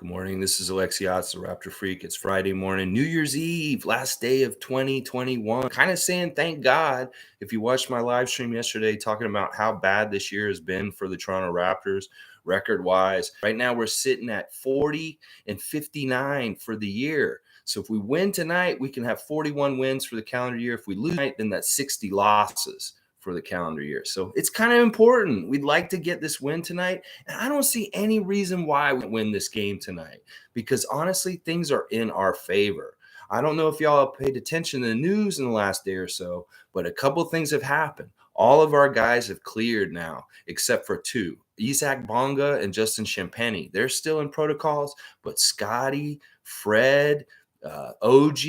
Good morning. This is Alexios, the Raptor Freak. It's Friday morning, New Year's Eve, last day of 2021. Kind of saying thank God. If you watched my live stream yesterday, talking about how bad this year has been for the Toronto Raptors, record wise. Right now, we're sitting at 40 and 59 for the year. So if we win tonight, we can have 41 wins for the calendar year. If we lose tonight, then that's 60 losses for the calendar year. So it's kind of important. We'd like to get this win tonight. And I don't see any reason why we win this game tonight because honestly, things are in our favor. I don't know if y'all have paid attention to the news in the last day or so, but a couple things have happened. All of our guys have cleared now, except for two, Isaac Bonga and Justin Champagnie. They're still in protocols, but Scotty, Fred, OG,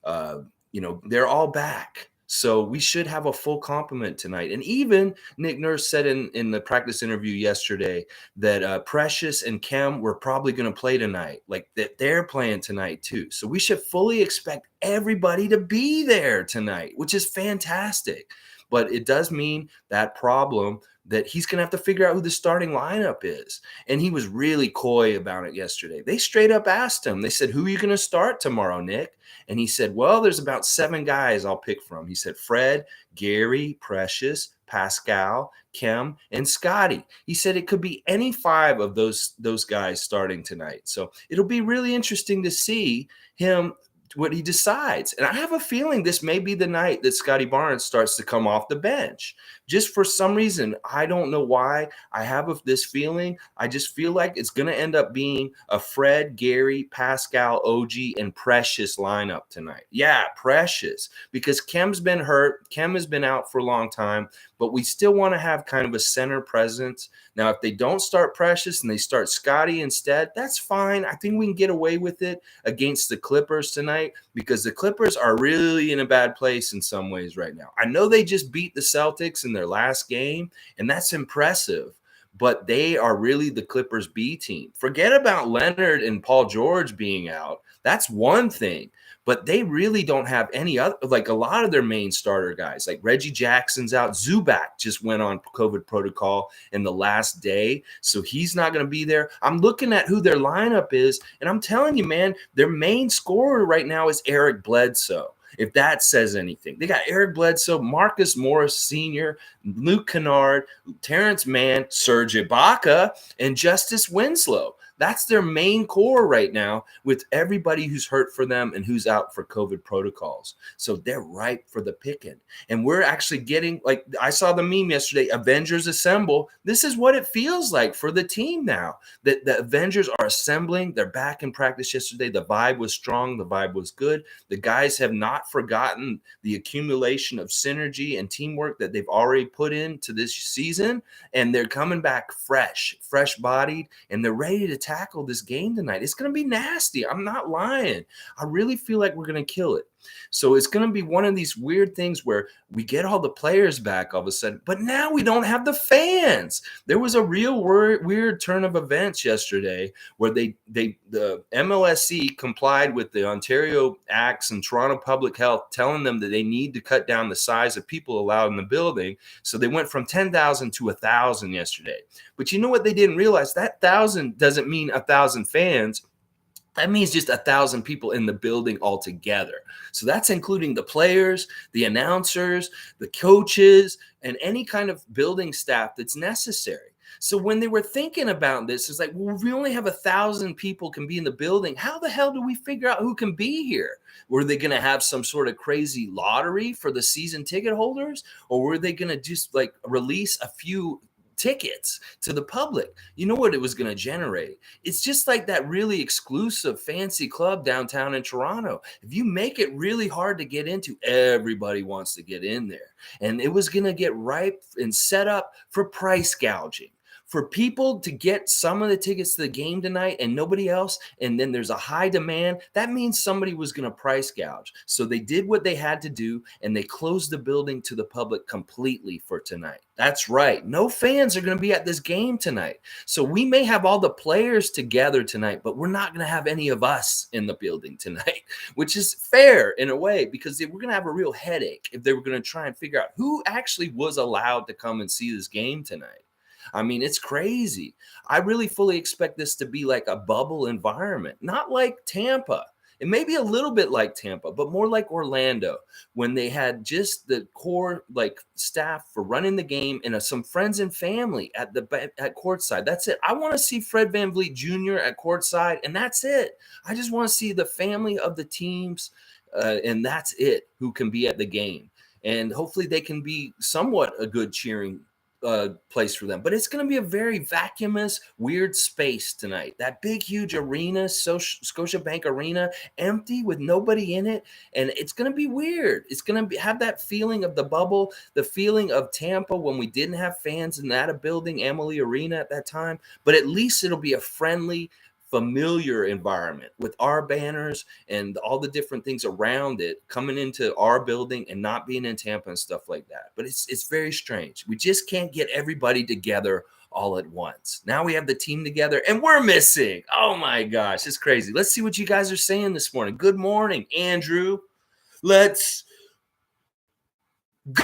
they're all back. So we should have a full complement tonight. And even Nick Nurse said in the practice interview yesterday that Precious and Kem were probably going to play tonight, like that they're playing tonight too. So we should fully expect everybody to be there tonight, which is fantastic. But it does mean that problem that he's going to have to figure out who the starting lineup is. And he was really coy about it yesterday. They straight up asked him, they said, "Who are you going to start tomorrow, Nick?" And he said, "Well, there's about 7 guys I'll pick from." He said, Fred, Gary, Precious, Pascal, Kem, and Scotty. He said it could be any 5 of those guys starting tonight. So it'll be really interesting to see him what he decides. And I have a feeling this may be the night that Scotty Barnes starts to come off the bench. Just for some reason, I don't know why I have this feeling. I just feel like it's going to end up being a Fred, Gary, Pascal, OG, and Precious lineup tonight. Yeah, Precious, because Kem's been hurt. Kem has been out for a long time, but we still want to have kind of a center presence. Now, if they don't start Precious and they start Scotty instead, that's fine. I think we can get away with it against the Clippers tonight because the Clippers are really in a bad place in some ways right now. I know they just beat the Celtics in their last game, and that's impressive, but they are really the Clippers B team. Forget about Leonard and Paul George being out. That's one thing. But they really don't have any other, like a lot of their main starter guys, like Reggie Jackson's out. Zubac just went on COVID protocol in the last day, so he's not going to be there. I'm looking at who their lineup is, and I'm telling you, man, their main scorer right now is Eric Bledsoe. If that says anything, they got Eric Bledsoe, Marcus Morris Sr., Luke Kennard, Terrence Mann, Serge Ibaka, and Justice Winslow. That's their main core right now with everybody who's hurt for them and who's out for COVID protocols. So they're ripe for the picking. And we're actually getting, like I saw the meme yesterday, Avengers Assemble. This is what it feels like for the team now. That the Avengers are assembling. They're back in practice yesterday. The vibe was strong. The vibe was good. The guys have not forgotten the accumulation of synergy and teamwork that they've already put into this season. And they're coming back fresh-bodied, and they're ready to tackle this game tonight. It's going to be nasty. I'm not lying. I really feel like we're going to kill it. So it's going to be one of these weird things where we get all the players back all of a sudden, but now we don't have the fans. There was a real weird turn of events yesterday where the MLSC complied with the Ontario Acts and Toronto Public Health telling them that they need to cut down the size of people allowed in the building. So they went from 10,000 to 1,000 yesterday. But you know what they didn't realize? That 1,000 doesn't mean 1,000 fans. That means just 1,000 people in the building altogether. So that's including the players, the announcers, the coaches, and any kind of building staff that's necessary. So when they were thinking about this, it's like, well, if we only have 1,000 people can be in the building, how the hell do we figure out who can be here? Were they going to have some sort of crazy lottery for the season ticket holders? Or were they going to just like release a few tickets to the public? You know what it was going to generate? It's just like that really exclusive fancy club downtown in Toronto. If you make it really hard to get into, everybody wants to get in there. And it was going to get ripe and set up for price gouging. For people to get some of the tickets to the game tonight and nobody else, and then there's a high demand, that means somebody was going to price gouge. So they did what they had to do, and they closed the building to the public completely for tonight. That's right. No fans are going to be at this game tonight. So we may have all the players together tonight, but we're not going to have any of us in the building tonight, which is fair in a way because we're going to have a real headache if they were going to try and figure out who actually was allowed to come and see this game tonight. I mean, it's crazy. I really fully expect this to be like a bubble environment, not like Tampa. It may be a little bit like Tampa, but more like Orlando when they had just the core like staff for running the game and some friends and family at courtside. That's it. I want to see Fred VanVleet Jr. at courtside, and that's it. I just want to see the family of the teams, and that's it, who can be at the game. And hopefully they can be somewhat a good cheering place for them. But it's going to be a very vacuumous, weird space tonight. That big, huge arena, Scotiabank Arena, empty with nobody in it. And it's going to be weird. It's going to have that feeling of the bubble, the feeling of Tampa when we didn't have fans in that building, Amalie Arena at that time. But at least it'll be a friendly, familiar environment with our banners and all the different things around it coming into our building and not being in Tampa and stuff like that. But it's very strange. We just can't get everybody together all at once. Now we have the team together and we're missing. Oh my gosh, it's crazy. Let's see what you guys are saying this morning. Good morning, Andrew. Let's go!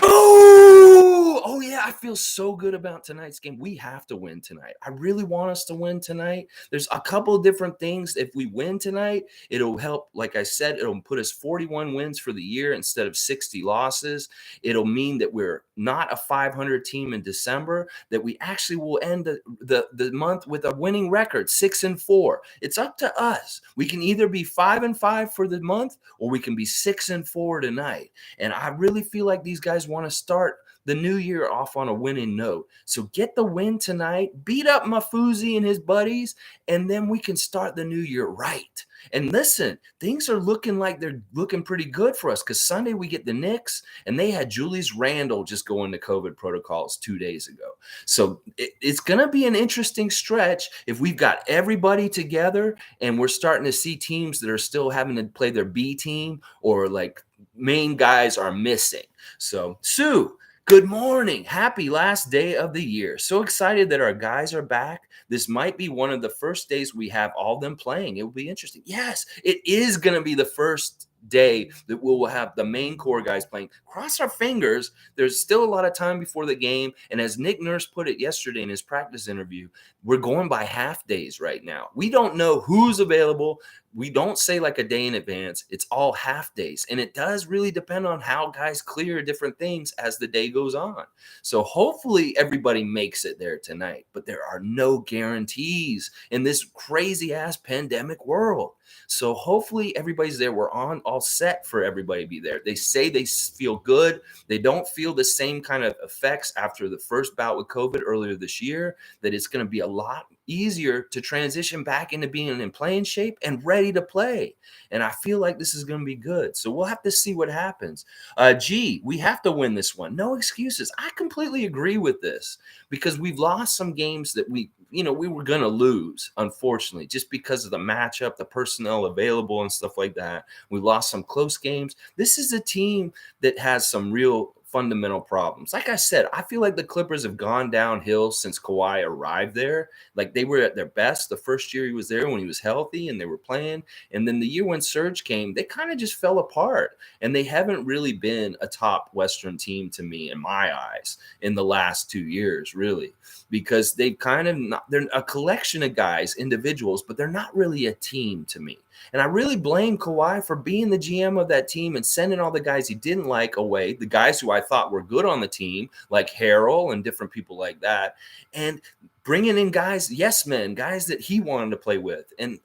Oh, yeah, I feel so good about tonight's game. We have to win tonight. I really want us to win tonight. There's a couple of different things. If we win tonight, it'll help. Like I said, it'll put us 41 wins for the year instead of 60 losses. It'll mean that we're not a 500 team in December, that we actually will end the month with a winning record, 6-4. It's up to us. We can either be 5-5 for the month or we can be 6-4 tonight. And I really feel like these guys want to start the new year off on a winning note. So get the win tonight, beat up Mafuzi and his buddies, and then we can start the new year right. And listen, things are looking like they're looking pretty good for us because Sunday we get the Knicks, and they had Julius Randle just go into COVID protocols 2 days ago. So it's going to be an interesting stretch if we've got everybody together and we're starting to see teams that are still having to play their B team or like main guys are missing. So, Sue, good morning. Happy last day of the year. So excited that our guys are back. This might be one of the first days we have all of them playing. It will be interesting. Yes, it is going to be the first day that we'll have the main core guys playing. Cross our fingers. There's still a lot of time before the game. And as Nick Nurse put it yesterday in his practice interview, we're going by half days right now. We don't know who's available. We don't say like a day in advance. It's all half days. And it does really depend on how guys clear different things as the day goes on. So hopefully everybody makes it there tonight. But there are no guarantees in this crazy ass pandemic world. So hopefully everybody's there. We're all set for everybody to be there. They say they feel good. They don't feel the same kind of effects after the first bout with COVID earlier this year, that it's going to be a lot easier to transition back into being in playing shape and ready to play. And I feel like this is going to be good. So we'll have to see what happens. We have to win this one. No excuses. I completely agree with this because we've lost some games that we were going to lose, unfortunately, just because of the matchup, the personnel available and stuff like that. We lost some close games. This is a team that has some real fundamental problems. Like I said, I feel like the Clippers have gone downhill since Kawhi arrived there. Like they were at their best the first year he was there when he was healthy and they were playing. And then the year when Surge came, they kind of just fell apart. And they haven't really been a top Western team to me, in my eyes, in the last 2 years, really. Because they've kind of they're a collection of guys, individuals, but they're not really a team to me. And I really blame Kawhi for being the GM of that team and sending all the guys he didn't like away, the guys who I thought were good on the team, like Harrell and different people like that, and bringing in guys, yes men, guys that he wanted to play with. And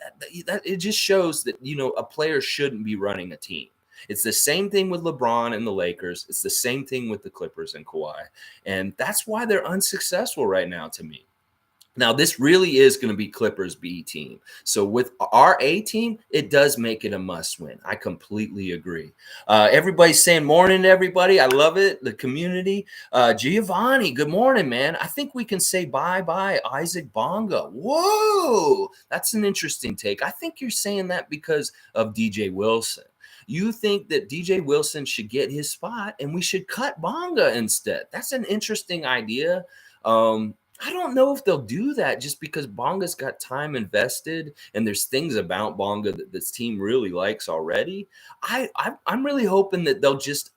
that it just shows that, a player shouldn't be running a team. It's the same thing with LeBron and the Lakers. It's the same thing with the Clippers and Kawhi. And that's why they're unsuccessful right now to me. Now, this really is going to be Clippers B team. So with our A team, it does make it a must win. I completely agree. Everybody's saying morning to everybody. I love it. The community. Giovanni, good morning, man. I think we can say bye-bye Isaac Bonga. Whoa, that's an interesting take. I think you're saying that because of DJ Wilson. You think that DJ Wilson should get his spot and we should cut Bonga instead. That's an interesting idea. I don't know if they'll do that just because Bonga's got time invested and there's things about Bonga that this team really likes already. I'm really hoping that they'll just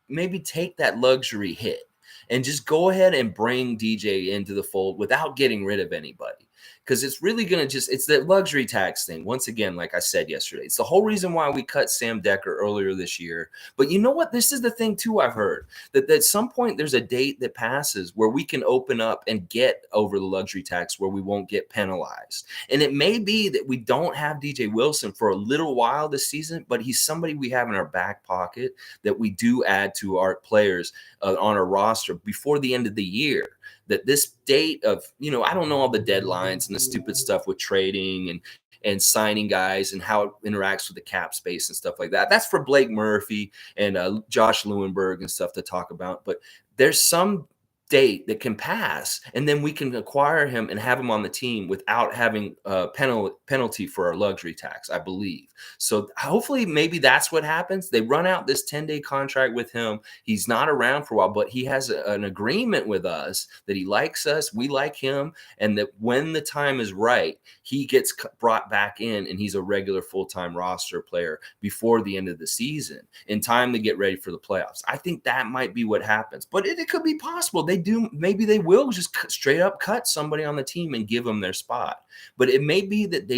maybe take that luxury hit and just go ahead and bring DJ into the fold without getting rid of anybody. Because it's really going to it's that luxury tax thing. Once again, like I said yesterday, it's the whole reason why we cut Sam Decker earlier this year. But you know what? This is the thing too, I've heard that at some point there's a date that passes where we can open up and get over the luxury tax where we won't get penalized. And it may be that we don't have DJ Wilson for a little while this season, but he's somebody we have in our back pocket that we do add to our players on our roster before the end of the year. That this date of, I don't know all the deadlines and the stupid stuff with trading and signing guys and how it interacts with the cap space and stuff like that. That's for Blake Murphy and Josh Lewenberg and stuff to talk about. But there's some date that can pass, and then we can acquire him and have him on the team without having a penalty for our luxury tax, I believe. So hopefully maybe that's what happens. They run out this 10-day contract with him. He's not around for a while, but he has an agreement with us that he likes us, we like him, and that when the time is right, he gets brought back in and he's a regular full-time roster player before the end of the season in time to get ready for the playoffs. I think that might be what happens, but it could be possible. Maybe they will just straight up cut somebody on the team and give them their spot. But it may be that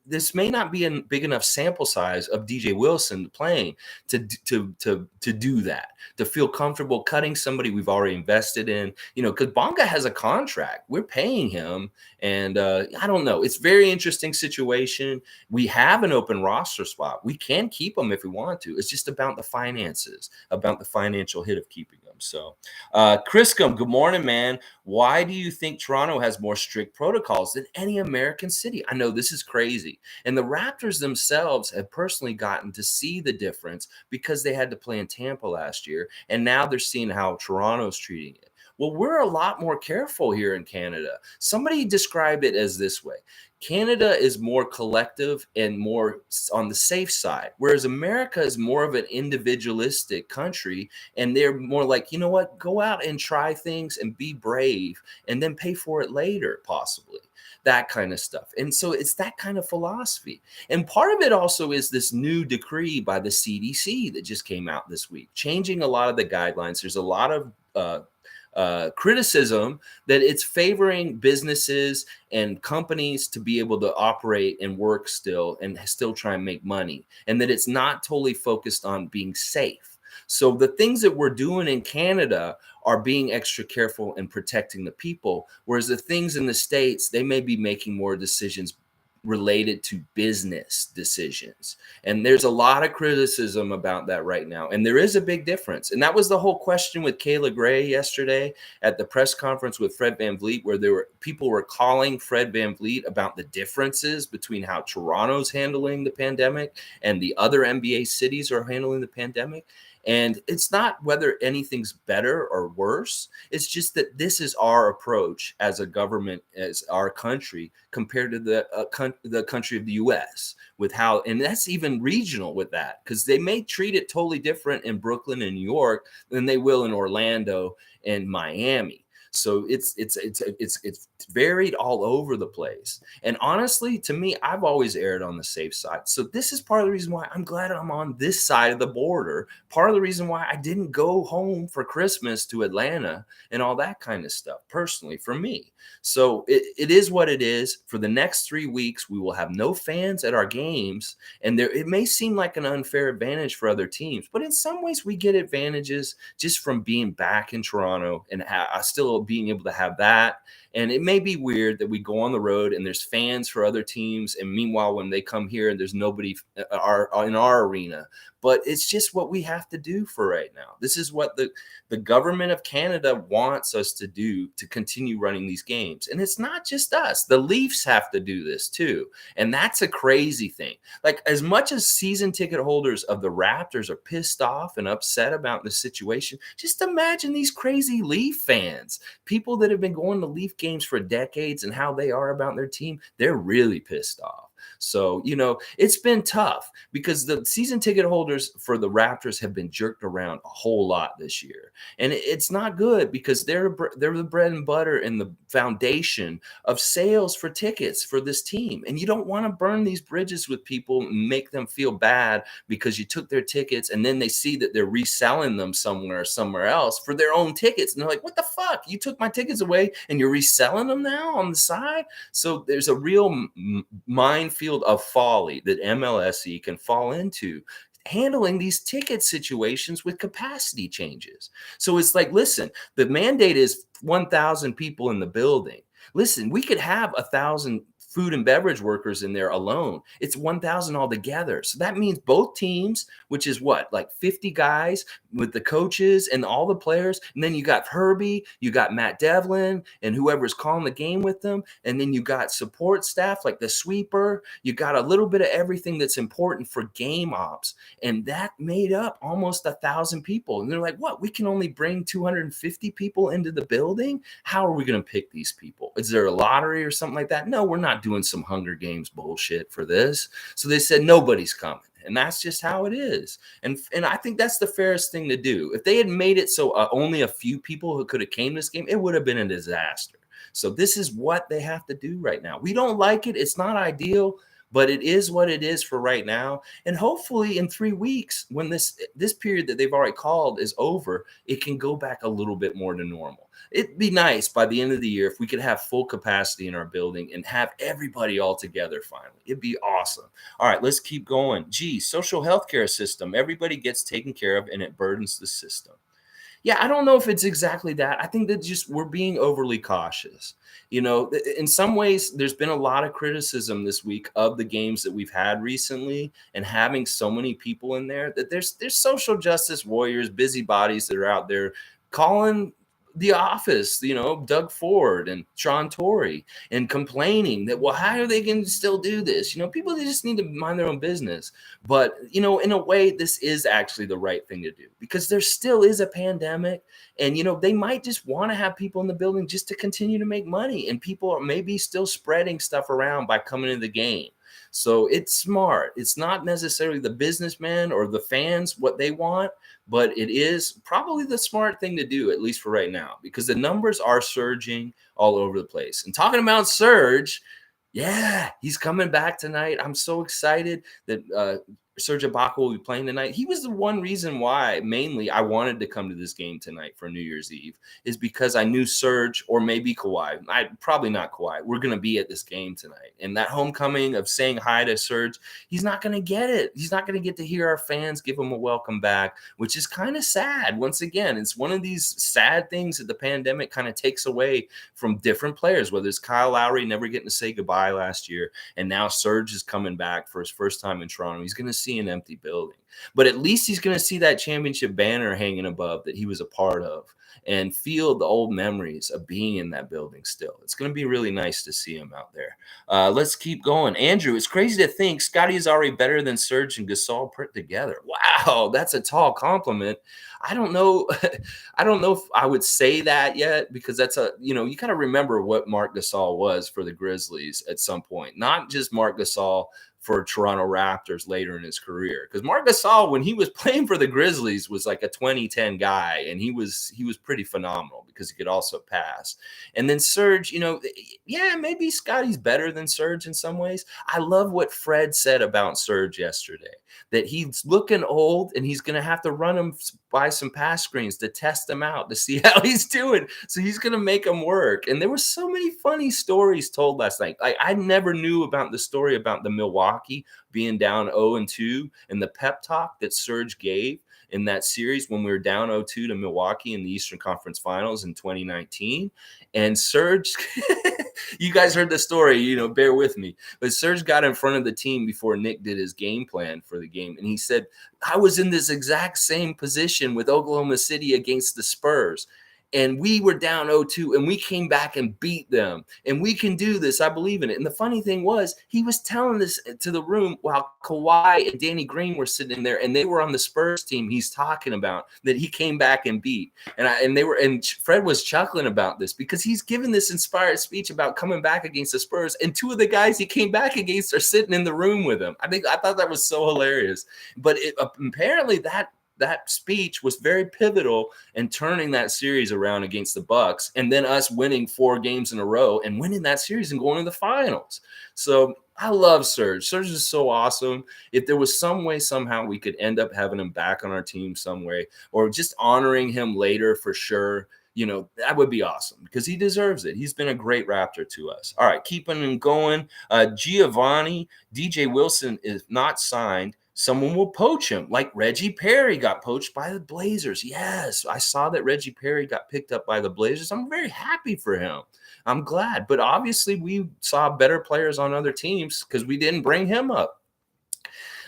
this may not be a big enough sample size of DJ Wilson playing to do that, to feel comfortable cutting somebody we've already invested in, because Bonga has a contract. We're paying him. And I don't know. It's a very interesting situation. We have an open roster spot. We can keep them if we want to. It's just about the finances, about the financial hit of keeping them. So, Chriscom, good morning, man. Why do you think Toronto has more strict protocols than any American city? I know this is crazy. And the Raptors themselves have personally gotten to see the difference because they had to play in Tampa last year. And now they're seeing how Toronto's treating it. Well, we're a lot more careful here in Canada. Somebody described it as this way. Canada is more collective and more on the safe side, whereas America is more of an individualistic country, and they're more like, you know what, go out and try things and be brave and then pay for it later, possibly. That kind of stuff. And so it's that kind of philosophy. And part of it also is this new decree by the CDC that just came out this week, changing a lot of the guidelines. There's a lot of criticism that it's favoring businesses and companies to be able to operate and work still and still try and make money, and that it's not totally focused on being safe. So the things that we're doing in Canada are being extra careful and protecting the people, whereas the things in the States, they may be making more decisions related to business decisions. And there's a lot of criticism about that right now. And there is a big difference. And that was the whole question with Kayla Gray yesterday at the press conference with Fred VanVleet, where people were calling Fred VanVleet about the differences between how Toronto's handling the pandemic and the other NBA cities are handling the pandemic. And it's not whether anything's better or worse. It's just that this is our approach as a government, as our country, compared to the country of the U.S. with how, and that's even regional with that, because they may treat it totally different in Brooklyn and New York than they will in Orlando and Miami. So it's varied all over the place. And honestly, to me, I've always erred on the safe side. So this is part of the reason why I'm glad I'm on this side of the border. Part of the reason why I didn't go home for Christmas to Atlanta and all that kind of stuff, personally, for me. So it is what it is. For the next 3 weeks, we will have no fans at our games. And it may seem like an unfair advantage for other teams, but in some ways we get advantages just from being back in Toronto and still being able to have that. And it may be weird that we go on the road and there's fans for other teams, and meanwhile when they come here and there's nobody in our arena. But it's just what we have to do for right now. This is what the government of Canada wants us to do to continue running these games. And it's not just us. The Leafs have to do this too. And that's a crazy thing. Like, as much as season ticket holders of the Raptors are pissed off and upset about the situation, just imagine these crazy Leaf fans, people that have been going to Leaf games for decades and how they are about their team. They're really pissed off. So, it's been tough because the season ticket holders for the Raptors have been jerked around a whole lot this year. And it's not good because they're the bread and butter and the foundation of sales for tickets for this team. And you don't want to burn these bridges with people and make them feel bad because you took their tickets and then they see that they're reselling them somewhere else for their own tickets. And they're like, what the fuck? You took my tickets away and you're reselling them now on the side? So there's a real minefield of folly that MLSE can fall into handling these ticket situations with capacity changes. So it's like, listen, the mandate is 1,000 people in the building. Listen, we could have 1,000 food and beverage workers in there alone. It's 1,000 altogether. So that means both teams, which is what, like 50 guys with the coaches and all the players. And then you got Herbie, you got Matt Devlin and whoever's calling the game with them. And then you got support staff like the sweeper. You got a little bit of everything that's important for game ops. And that made up almost 1,000 people. And they're like, what? We can only bring 250 people into the building? How are we going to pick these people? Is there a lottery or something like that? No, we're not doing some Hunger Games bullshit for this. So they said nobody's coming. And that's just how it is. And I think that's the fairest thing to do. If they had made it so only a few people who could have came to this game, it would have been a disaster. So this is what they have to do right now. We don't like it. It's not ideal, but it is what it is for right now. And hopefully in 3 weeks, when this period that they've already called is over, it can go back a little bit more to normal. It'd be nice by the end of the year if we could have full capacity in our building and have everybody all together finally. It'd be awesome. All right, let's keep going. Gee, social healthcare system. Everybody gets taken care of and it burdens the system. Yeah, I don't know if it's exactly that. I think that just we're being overly cautious. In some ways, there's been a lot of criticism this week of the games that we've had recently and having so many people in there that there's social justice warriors, busybodies that are out there calling the office, Doug Ford and Sean Torrey, and complaining that, well, how are they going to still do this? People, they just need to mind their own business. But, in a way, this is actually the right thing to do because there still is a pandemic. And, they might just want to have people in the building just to continue to make money. And people are maybe still spreading stuff around by coming to the game. So it's smart. It's not necessarily the businessmen or the fans what they want, but it is probably the smart thing to do, at least for right now, because the numbers are surging all over the place. And talking about surge, yeah, he's coming back tonight. I'm so excited that Serge Ibaka will be playing tonight. He was the one reason why, mainly, I wanted to come to this game tonight for New Year's Eve, is because I knew Serge or maybe Kawhi. Probably not Kawhi. We're going to be at this game tonight. And that homecoming of saying hi to Serge, he's not going to get it. He's not going to get to hear our fans give him a welcome back, which is kind of sad. Once again, it's one of these sad things that the pandemic kind of takes away from different players, whether it's Kyle Lowry never getting to say goodbye last year, and now Serge is coming back for his first time in Toronto. He's going to see an empty building, but at least he's going to see that championship banner hanging above that he was a part of and feel the old memories of being in that building still. It's going to be really nice to see him out there. Let's keep going. Andrew, it's crazy to think Scottie is already better than Serge and Gasol put together. Wow, that's a tall compliment. I don't know. I don't know if I would say that yet because that's you kind of remember what Marc Gasol was for the Grizzlies at some point, not just Marc Gasol for Toronto Raptors later in his career. Because Marc Gasol, when he was playing for the Grizzlies, was like a 2010 guy, and he was pretty phenomenal because he could also pass. And then Serge, yeah, maybe Scottie's better than Serge in some ways. I love what Fred said about Serge yesterday, that he's looking old and he's going to have to run him by some pass screens to test him out to see how he's doing. So he's going to make him work. And there were so many funny stories told last night. I never knew about the story about the Milwaukee being down 0-2 and the pep talk that Serge gave in that series when we were down 0-2 to Milwaukee in the Eastern Conference Finals in 2019. And Serge, you guys heard the story, bear with me. But Serge got in front of the team before Nick did his game plan for the game. And he said, I was in this exact same position with Oklahoma City against the Spurs. and we were down 0-2 and we came back and beat them, and we can do this. I believe in it. And the funny thing was, he was telling this to the room while Kawhi and Danny Green were sitting there, and they were on the Spurs team he's talking about that he came back and beat. And Fred was chuckling about this because he's given this inspired speech about coming back against the Spurs, and two of the guys he came back against are sitting in the room with him. I thought that was so hilarious. But apparently that speech was very pivotal in turning that series around against the Bucks, and then us winning 4 games in a row and winning that series and going to the finals. So I love Serge. Serge is so awesome. If there was some way somehow we could end up having him back on our team some way, or just honoring him later for sure, that would be awesome because he deserves it. He's been a great Raptor to us. All right, keeping him going. Giovanni, DJ Wilson is not signed. Someone will poach him, like Reggie Perry got poached by the Blazers. Yes, I saw that Reggie Perry got picked up by the Blazers. I'm very happy for him. I'm glad. But obviously, we saw better players on other teams because we didn't bring him up.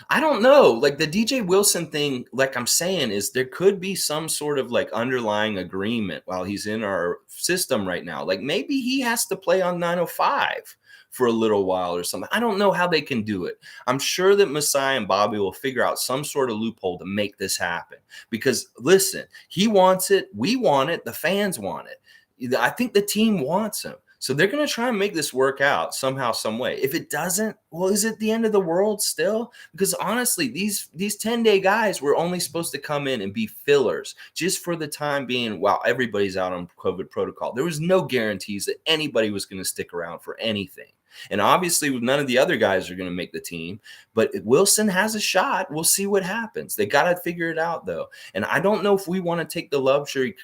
I don't know. Like the DJ Wilson thing, like I'm saying, is there could be some sort of like underlying agreement while he's in our system right now. Like maybe he has to play on 905 for a little while or something. I don't know how they can do it. I'm sure that Masai and Bobby will figure out some sort of loophole to make this happen. Because listen, he wants it, we want it, the fans want it. I think the team wants him. So they're going to try and make this work out somehow, some way. If it doesn't, well, is it the end of the world still? Because honestly, these 10-day guys were only supposed to come in and be fillers just for the time being while everybody's out on COVID protocol. There was no guarantees that anybody was going to stick around for anything. And obviously, none of the other guys are going to make the team. But Wilson has a shot. We'll see what happens. They got to figure it out, though. And I don't know if we want to take the luxury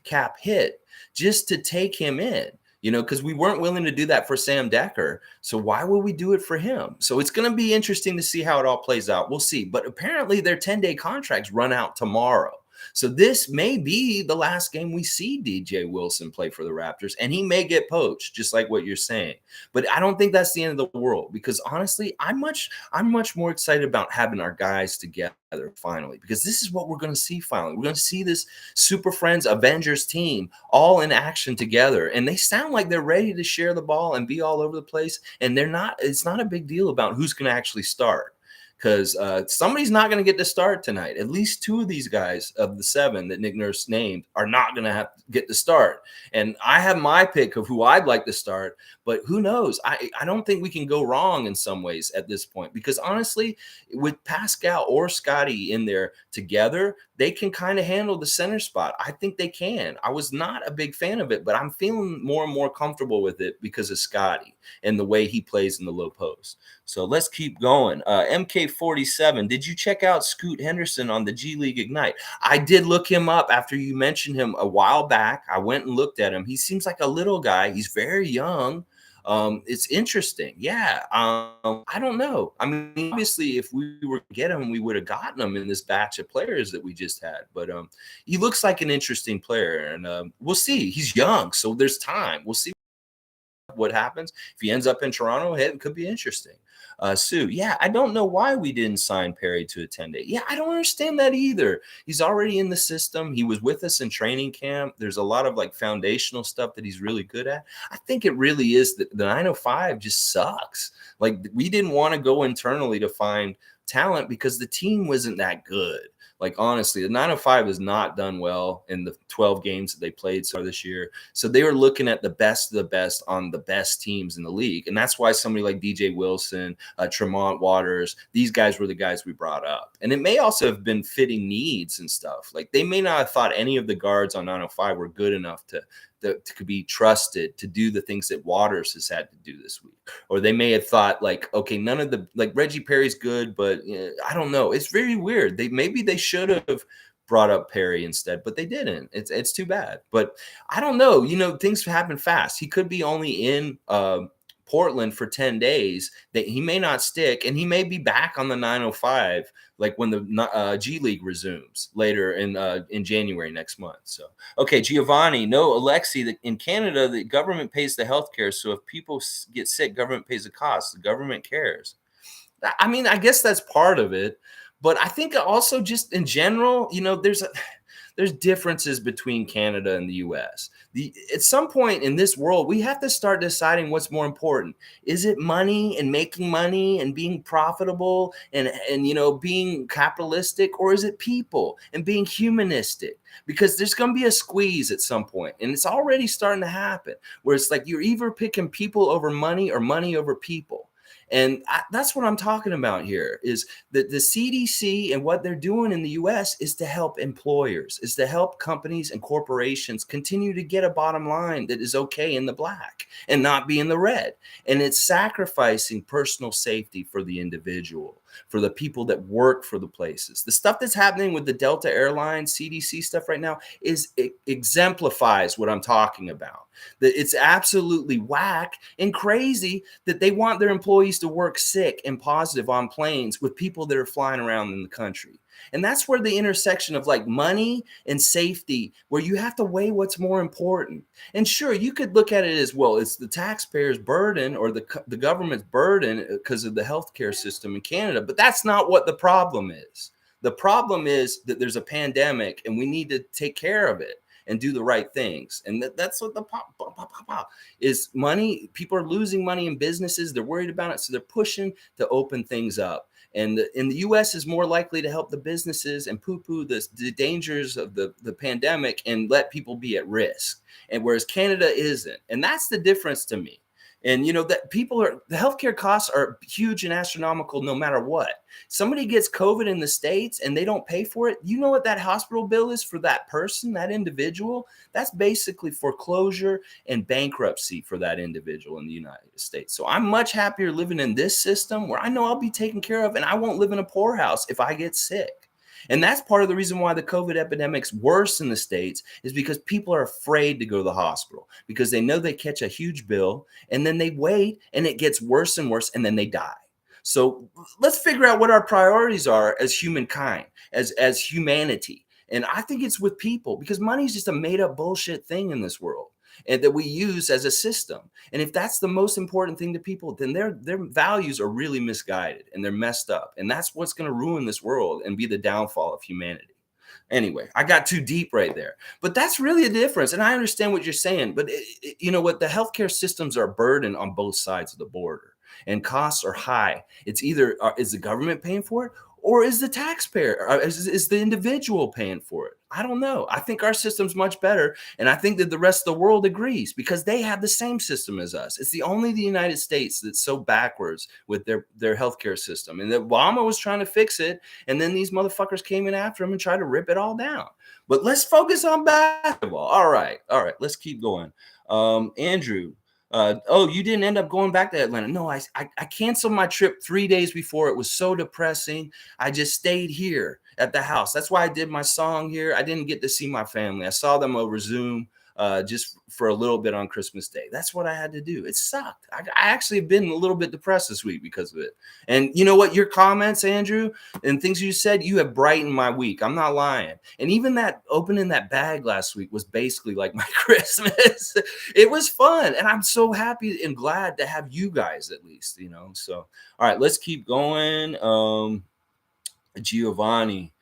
cap hit just to take him in. Because we weren't willing to do that for Sam Decker. So why would we do it for him? So it's going to be interesting to see how it all plays out. We'll see. But apparently their 10-day contracts run out tomorrow. So this may be the last game we see DJ Wilson play for the Raptors, and he may get poached, just like what you're saying. But I don't think that's the end of the world because honestly, I'm much more excited about having our guys together finally, because this is what we're going to see finally. We're going to see this Super Friends Avengers team all in action together, and they sound like they're ready to share the ball and be all over the place. And it's not a big deal about who's going to actually start. Because somebody's not going to get to start tonight. At least 2 of these guys of the 7 that Nick Nurse named are not going to have to get to start. And I have my pick of who I'd like to start, but who knows? I don't think we can go wrong in some ways at this point. Because honestly, with Pascal or Scotty in there together, they can kind of handle the center spot. I think they can. I was not a big fan of it, but I'm feeling more and more comfortable with it because of Scotty and the way he plays in the low post. So let's keep going. MK47, did you check out Scoot Henderson on the G League Ignite? I did look him up after you mentioned him a while back. I went and looked at him. He seems like a little guy. He's very young. It's interesting. Yeah. I don't know. I mean, obviously, if we were to get him, we would have gotten him in this batch of players that we just had. But he looks like an interesting player, and we'll see. He's young, so there's time. We'll see what happens. If he ends up in Toronto, it could be interesting. Sue, yeah, I don't know why we didn't sign Perry to a 10-day. Yeah, I don't understand that either. He's already in the system. He was with us in training camp. There's a lot of like foundational stuff that he's really good at. I think it really is that the 905 just sucks. Like we didn't want to go internally to find talent because the team wasn't that good. Like, honestly, the 905 has not done well in the 12 games that they played so far this year. So they were looking at the best of the best on the best teams in the league. And that's why somebody like DJ Wilson, Tremont Waters, these guys were the guys we brought up. And it may also have been fitting needs and stuff. Like, they may not have thought any of the guards on 905 were good enough to be trusted to do the things that Waters has had to do this week. Or they may have thought like, okay, none of the, like Reggie Perry's good, but I don't know. It's very weird. Maybe they should have brought up Perry instead, but they didn't. It's too bad. But I don't know. Things happen fast. He could be only in Portland for 10 days, that he may not stick, and he may be back on the 905 like when the G League resumes later in January next month. So, okay, Giovanni, no, Alexi, in Canada, the government pays the healthcare. So if people get sick, government pays the cost. The government cares. I mean, I guess that's part of it, but I think also just in general, There's differences between Canada and the US. At some point in this world, we have to start deciding what's more important. Is it money and making money and being profitable and being capitalistic, or is it people and being humanistic? Because there's going to be a squeeze at some point, and it's already starting to happen, where it's like you're either picking people over money or money over people. And that's what I'm talking about here, is that the CDC and what they're doing in the US is to help employers, is to help companies and corporations continue to get a bottom line that is okay in the black and not be in the red. And it's sacrificing personal safety for the individual, for the people that work for the places. The stuff that's happening with the Delta Airlines CDC stuff right now it exemplifies what I'm talking about. That it's absolutely whack and crazy that they want their employees to work sick and positive on planes with people that are flying around in the country. And that's where the intersection of like money and safety, where you have to weigh what's more important. And sure, you could look at it as, well, it's the taxpayer's burden or the government's burden because of the healthcare system in Canada. But that's not what the problem is. The problem is that there's a pandemic and we need to take care of it and do the right things. And that's what the is money. People are losing money in businesses. They're worried about it. So they're pushing to open things up. And the US is more likely to help the businesses and poo-poo the dangers of the pandemic and let people be at risk. And whereas Canada isn't. And that's the difference to me. And that the healthcare costs are huge and astronomical no matter what. Somebody gets COVID in the States and they don't pay for it. You know what that hospital bill is for that person, that individual? That's basically foreclosure and bankruptcy for that individual in the United States. So I'm much happier living in this system where I know I'll be taken care of and I won't live in a poorhouse if I get sick. And that's part of the reason why the COVID epidemic's worse in the States, is because people are afraid to go to the hospital because they know they catch a huge bill and then they wait and it gets worse and worse and then they die. So let's figure out what our priorities are as humankind, as humanity. And I think it's with people, because money is just a made up bullshit thing in this world, and that we use as a system. And if that's the most important thing to people, then their values are really misguided and they're messed up. And that's what's going to ruin this world and be the downfall of humanity. Anyway, I got too deep right there, but that's really a difference. And I understand what you're saying, but you know what? The healthcare systems are a burden on both sides of the border, and costs are high. It's either is the government paying for it, or is the taxpayer, is the individual paying for it? I don't know. I think our system's much better. And I think that the rest of the world agrees, because they have the same system as us. It's the United States that's so backwards with their healthcare system. And that Obama was trying to fix it. And then these motherfuckers came in after him and tried to rip it all down. But let's focus on basketball. All right. Let's keep going. Andrew. You didn't end up going back to Atlanta. No, I canceled my trip 3 days before. It was so depressing. I just stayed here at the house. That's why I did my song here. I didn't get to see my family. I saw them over Zoom just for a little bit on Christmas Day. That's what I had to do. It sucked. I actually have been a little bit depressed this week because of it. And you know what? Your comments, Andrew, and things you said, you have brightened my week. I'm not lying. And even that opening that bag last week was basically like my Christmas. It was fun. And I'm so happy and glad to have you guys at least, So, all right, let's keep going. Giovanni.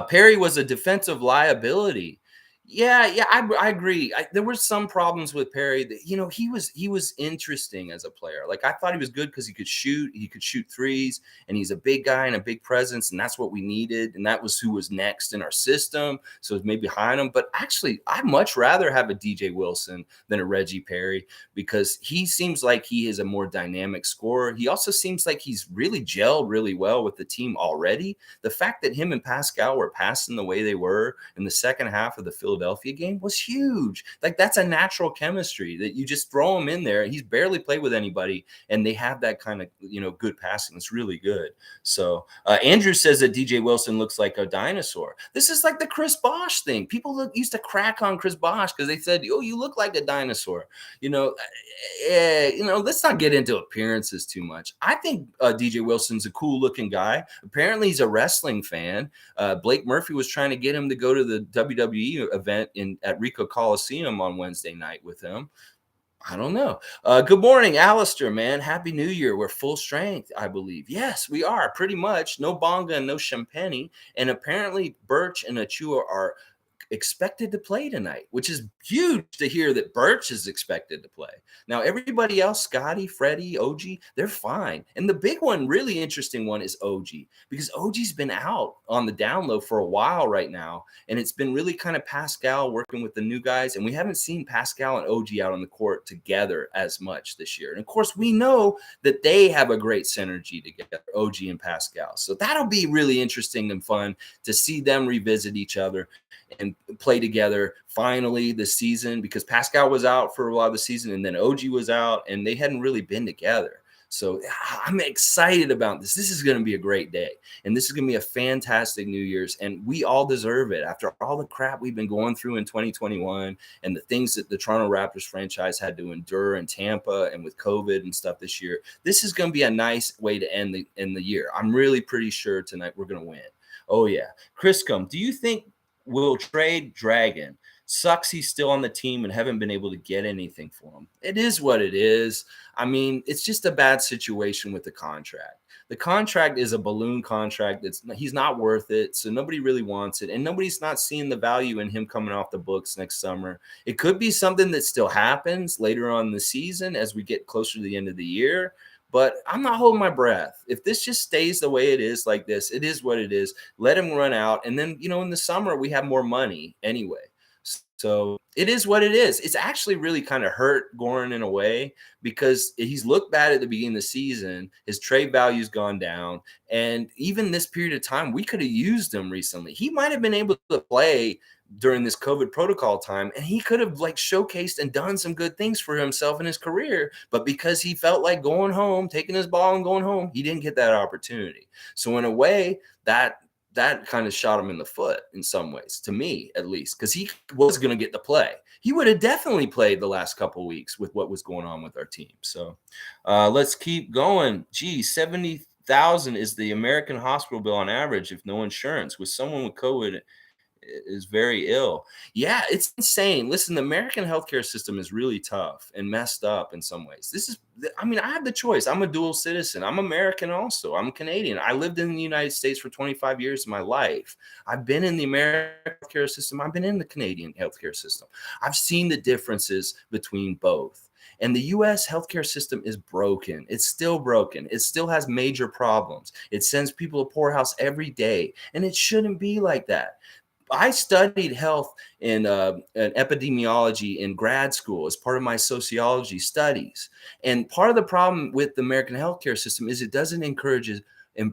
Perry was a defensive liability. Yeah, I agree. There were some problems with Perry that, he was interesting as a player. Like, I thought he was good because he could shoot threes, and he's a big guy and a big presence, and that's what we needed. And that was who was next in our system. So it's maybe behind him. But actually, I'd much rather have a DJ Wilson than a Reggie Perry, because he seems like he is a more dynamic scorer. He also seems like he's really gelled really well with the team already. The fact that him and Pascal were passing the way they were in the second half of the Philadelphia game was huge. Like, that's a natural chemistry that you just throw him in there. He's barely played with anybody, and they have that kind of, good passing. It's really good. So Andrew says that DJ Wilson looks like a dinosaur. This is like the Chris Bosh thing. People used to crack on Chris Bosh because they said, "Oh, you look like a dinosaur." Let's not get into appearances too much. I think DJ Wilson's a cool looking guy. Apparently he's a wrestling fan. Blake Murphy was trying to get him to go to the WWE event at Ricoh Coliseum on Wednesday night with him. I don't know. Good morning, Alistair, man. Happy New Year. We're full strength, I believe. Yes, we are, pretty much. No Bonga and no Champagnie. And apparently Birch and Achua are expected to play tonight, which is huge to hear that Birch is expected to play. Now, everybody else, Scotty, Freddie, OG, they're fine. And the big one, really interesting one, is OG, because OG's been out on the down low for a while right now. And it's been really kind of Pascal working with the new guys. And we haven't seen Pascal and OG out on the court together as much this year. And of course, we know that they have a great synergy together, OG and Pascal. So that'll be really interesting and fun to see them revisit each other and play together finally this season, because Pascal was out for a lot of the season and then OG was out and they hadn't really been together. So I'm excited about this. This is going to be a great day. And this is going to be a fantastic New Year's. And we all deserve it after all the crap we've been going through in 2021 and the things that the Toronto Raptors franchise had to endure in Tampa and with COVID and stuff this year. This is going to be a nice way to end the year. I'm really pretty sure tonight we're going to win. Oh, yeah. Chriscom, do you think we'll trade Dragon? Sucks he's still on the team and haven't been able to get anything for him. It is what it is. I mean, it's just a bad situation with the contract. The contract is a balloon contract. He's not worth it, so nobody really wants it, and nobody's not seeing the value in him coming off the books next summer. It could be something that still happens later on in the season as we get closer to the end of the year, but I'm not holding my breath. If this just stays the way it is like this, it is what it is. Let him run out, and then, in the summer we have more money anyway. So it is what it is. It's actually really kind of hurt Goran in a way, because he's looked bad at the beginning of the season. His trade value's gone down. And even this period of time, we could have used him recently. He might have been able to play during this COVID protocol time, and he could have showcased and done some good things for himself in his career. But because he felt like going home, taking his ball and going home, he didn't get that opportunity. So in a way, that kind of shot him in the foot in some ways, to me at least, because he was going to get to play. He would have definitely played the last couple of weeks with what was going on with our team. So let's keep going. Gee, $70,000 is the American hospital bill on average if no insurance. With someone with COVID is very ill. Yeah, it's insane. Listen, the American healthcare system is really tough and messed up in some ways. I have the choice. I'm a dual citizen. I'm American also. I'm Canadian. I lived in the United States for 25 years of my life. I've been in the American healthcare system. I've been in the Canadian healthcare system. I've seen the differences between both. And the U.S. healthcare system is broken. It's still broken. It still has major problems. It sends people to poorhouse every day. And it shouldn't be like that. I studied health and epidemiology in grad school as part of my sociology studies. And part of the problem with the American healthcare system is it doesn't encourage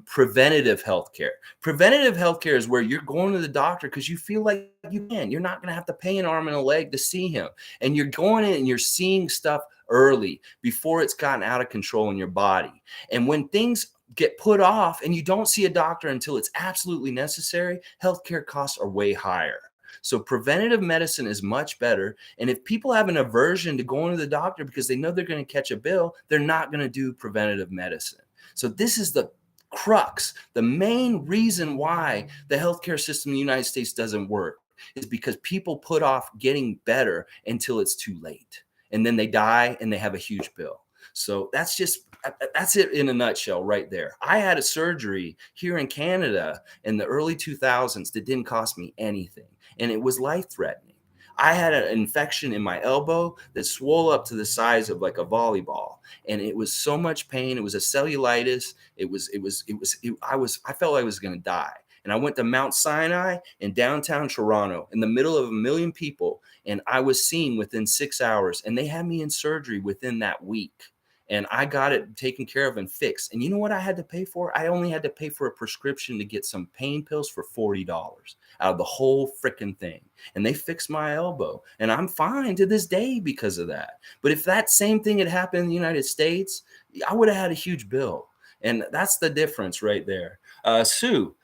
preventative healthcare. Preventative healthcare is where you're going to the doctor because you feel like you can. You're not going to have to pay an arm and a leg to see him. And you're going in and you're seeing stuff early before it's gotten out of control in your body. And when things get put off and you don't see a doctor until it's absolutely necessary, healthcare costs are way higher. So preventative medicine is much better. And if people have an aversion to going to the doctor because they know they're going to catch a bill, they're not going to do preventative medicine. So this is the crux. The main reason why the healthcare system in the United States doesn't work is because people put off getting better until it's too late. And then they die and they have a huge bill. So that's it in a nutshell right there. I had a surgery here in Canada in the early 2000s that didn't cost me anything, and it was life-threatening. I had an infection in my elbow that swelled up to the size of like a volleyball, and it was so much pain. It was a cellulitis. I felt like I was going to die. And I went to Mount Sinai in downtown Toronto in the middle of 1 million people, and I was seen within 6 hours, and they had me in surgery within that week. And I got it taken care of and fixed. And you know what I had to pay for? I only had to pay for a prescription to get some pain pills for $40 out of the whole freaking thing. And they fixed my elbow. And I'm fine to this day because of that. But if that same thing had happened in the United States, I would have had a huge bill. And that's the difference right there. Sue,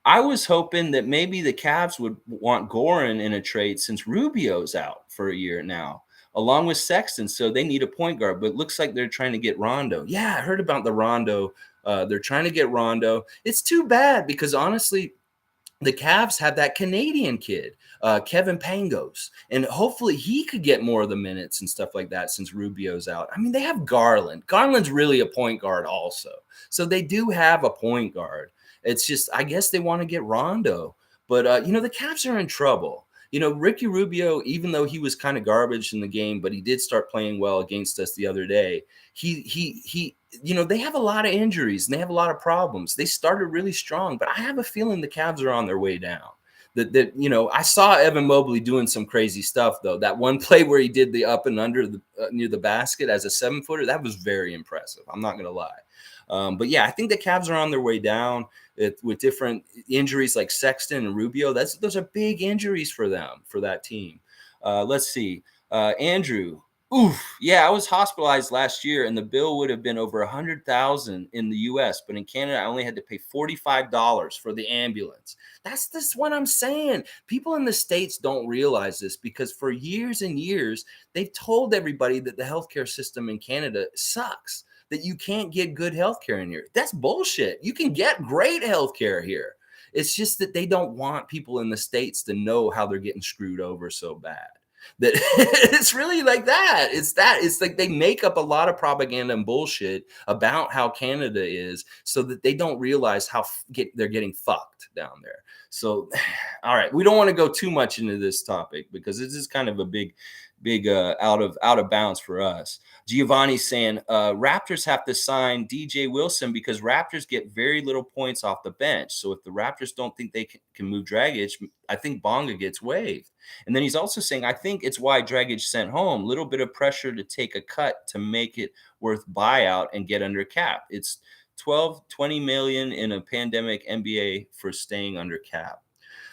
I was hoping that maybe the Cavs would want Goran in a trade since Rubio's out for a year now, along with Sexton, so they need a point guard. But it looks like they're trying to get Rondo. Yeah, I heard about the Rondo. They're trying to get Rondo. It's too bad because, honestly, the Cavs have that Canadian kid, Kevin Pangos, and hopefully he could get more of the minutes and stuff like that since Rubio's out. I mean, they have Garland. Garland's really a point guard also. So they do have a point guard. It's just, I guess they want to get Rondo. But, the Cavs are in trouble. Ricky Rubio, even though he was kind of garbage in the game, but he did start playing well against us the other day. They have a lot of injuries and they have a lot of problems. They started really strong, but I have a feeling the Cavs are on their way down. I saw Evan Mobley doing some crazy stuff, though. That one play where he did the up and under near the basket as a 7-footer, that was very impressive. I'm not going to lie. But yeah, I think the Cavs are on their way down with different injuries like Sexton and Rubio. Those are big injuries for them, for that team. Let's see. Andrew. Oof. Yeah, I was hospitalized last year and the bill would have been over $100,000 in the US, but in Canada, I only had to pay $45 for the ambulance. That's what I'm saying. People in the States don't realize this because for years and years, they've told everybody that the healthcare system in Canada sucks, that you can't get good healthcare in here. That's bullshit. You can get great healthcare here. It's just that they don't want people in the States to know how they're getting screwed over so bad. That it's really like that. It's like they make up a lot of propaganda and bullshit about how Canada is so that they don't realize how they're getting fucked down there. So, all right, we don't want to go too much into this topic because this is kind of a big out of bounds for us. Giovanni's saying Raptors have to sign DJ Wilson because Raptors get very little points off the bench. So if the Raptors don't think they can move Dragic, I think Bonga gets waived. And then he's also saying, I think it's why Dragic sent home. Little bit of pressure to take a cut to make it worth buyout and get under cap. It's 20 million in a pandemic NBA for staying under cap.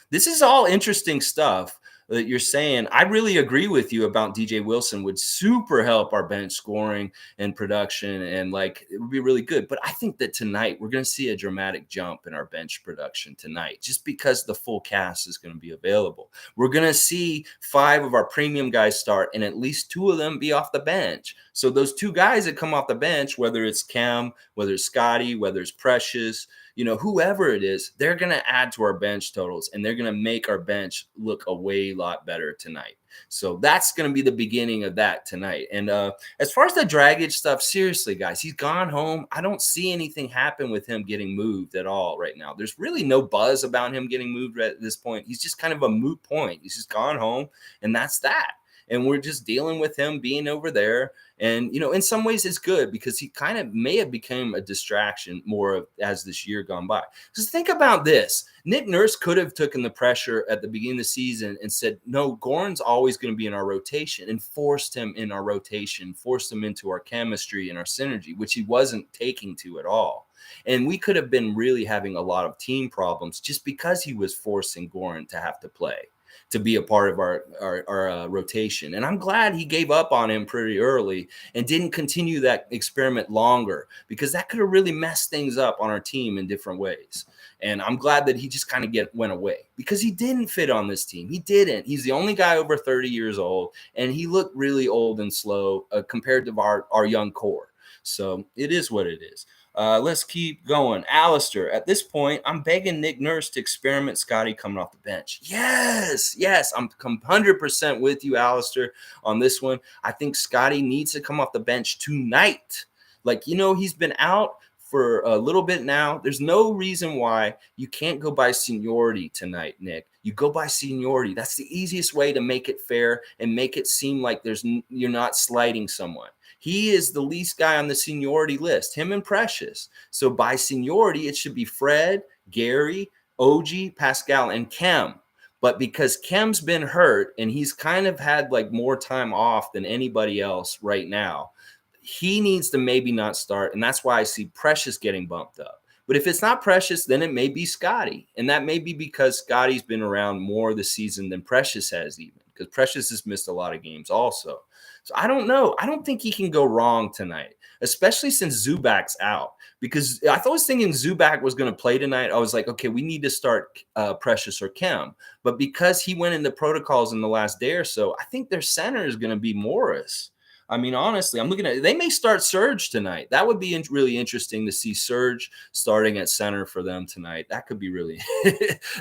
This is all interesting stuff that you're saying. I really agree with you about DJ Wilson would super help our bench scoring and production, and like it would be really good. But I think that tonight we're going to see a dramatic jump in our bench production tonight just because the full cast is going to be available. We're going to see 5 of our premium guys start and at least 2 of them be off the bench. So those 2 guys that come off the bench, whether it's Cam, whether it's Scotty, whether it's Precious, whoever it is, they're going to add to our bench totals and they're going to make our bench look a way lot better tonight. So that's going to be the beginning of that tonight. And as far as the Dragic stuff, seriously, guys, he's gone home. I don't see anything happen with him getting moved at all right now. There's really no buzz about him getting moved at this point. He's just kind of a moot point. He's just gone home, and that's that. And we're just dealing with him being over there. And, in some ways it's good because he kind of may have become a distraction more as this year gone by. Just think about this. Nick Nurse could have taken the pressure at the beginning of the season and said, no, Goran's always going to be in our rotation, and forced him in our rotation, forced him into our chemistry and our synergy, which he wasn't taking to at all. And we could have been really having a lot of team problems just because he was forcing Goran to have to play, to be a part of our rotation. And I'm glad he gave up on him pretty early and didn't continue that experiment longer, because that could have really messed things up on our team in different ways. And I'm glad that he just kind of went away, because he didn't fit on this team. He didn't. He's the only guy over 30 years old, and he looked really old and slow compared to our young core. So it is what it is. Let's keep going. Alistair, at this point, I'm begging Nick Nurse to experiment Scotty coming off the bench. Yes, I'm 100% with you, Alistair, on this one. I think Scotty needs to come off the bench tonight. He's been out for a little bit now. There's no reason why you can't go by seniority tonight, Nick. You go by seniority. That's the easiest way to make it fair and make it seem like you're not slighting someone. He is the least guy on the seniority list, him and Precious. So by seniority, it should be Fred, Gary, OG, Pascal, and Kem. But because Kem's been hurt and he's kind of had more time off than anybody else right now, he needs to maybe not start. And that's why I see Precious getting bumped up. But if it's not Precious, then it may be Scotty. And that may be because Scotty's been around more this season than Precious has, even because Precious has missed a lot of games also. So I don't know. I don't think he can go wrong tonight, especially since Zubac's out, because I was thinking Zubac was going to play tonight. I was like, okay, we need to start Precious or Kem. But because he went into protocols in the last day or so, I think their center is going to be Morris. I mean, honestly, I'm looking at, they may start Serge tonight. That would be really interesting to see Serge starting at center for them tonight. That could be really,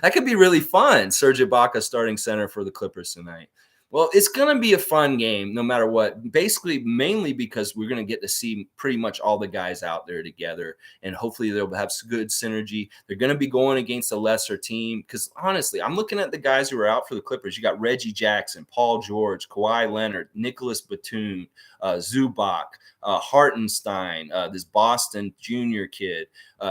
that could be really fun. Serge Ibaka starting center for the Clippers tonight. Well, it's going to be a fun game no matter what. Basically, mainly because we're going to get to see pretty much all the guys out there together, and hopefully they'll have some good synergy. They're going to be going against a lesser team because honestly, I'm looking at the guys who are out for the Clippers. You got Reggie Jackson, Paul George, Kawhi Leonard, Nicholas Batum, Zubac, Hartenstein, this Boston Junior kid.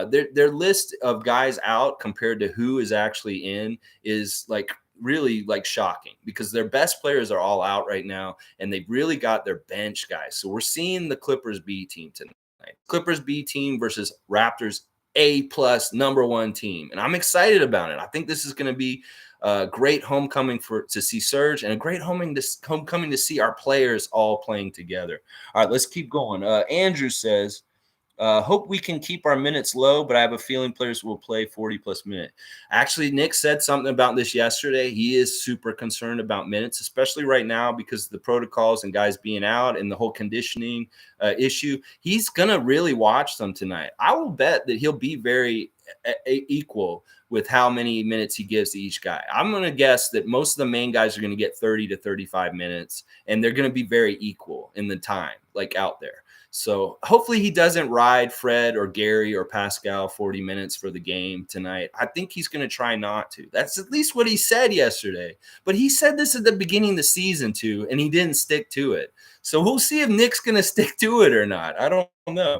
Their list of guys out compared to who is actually in is like really like shocking because their best players are all out right now and they've really got their bench guys. So we're seeing the Clippers B team tonight. Clippers B team versus Raptors A plus number one team. And I'm excited about it. I think this is going to be a great homecoming to see Serge and a great homecoming to see our players all playing together. All right, let's keep going. Andrew says, hope we can keep our minutes low, but I have a feeling players will play 40-plus minutes. Actually, Nick said something about this yesterday. He is super concerned about minutes, especially right now because of the protocols and guys being out and the whole conditioning issue. He's going to really watch them tonight. I will bet that he'll be very equal with how many minutes he gives to each guy. I'm going to guess that most of the main guys are going to get 30 to 35 minutes, and they're going to be very equal in the time, like out there. So hopefully he doesn't ride Fred or Gary or Pascal 40 minutes for the game tonight. I think he's going to try not to. That's at least what he said yesterday. But he said this at the beginning of the season too, and he didn't stick to it. So we'll see if Nick's going to stick to it or not. I don't know.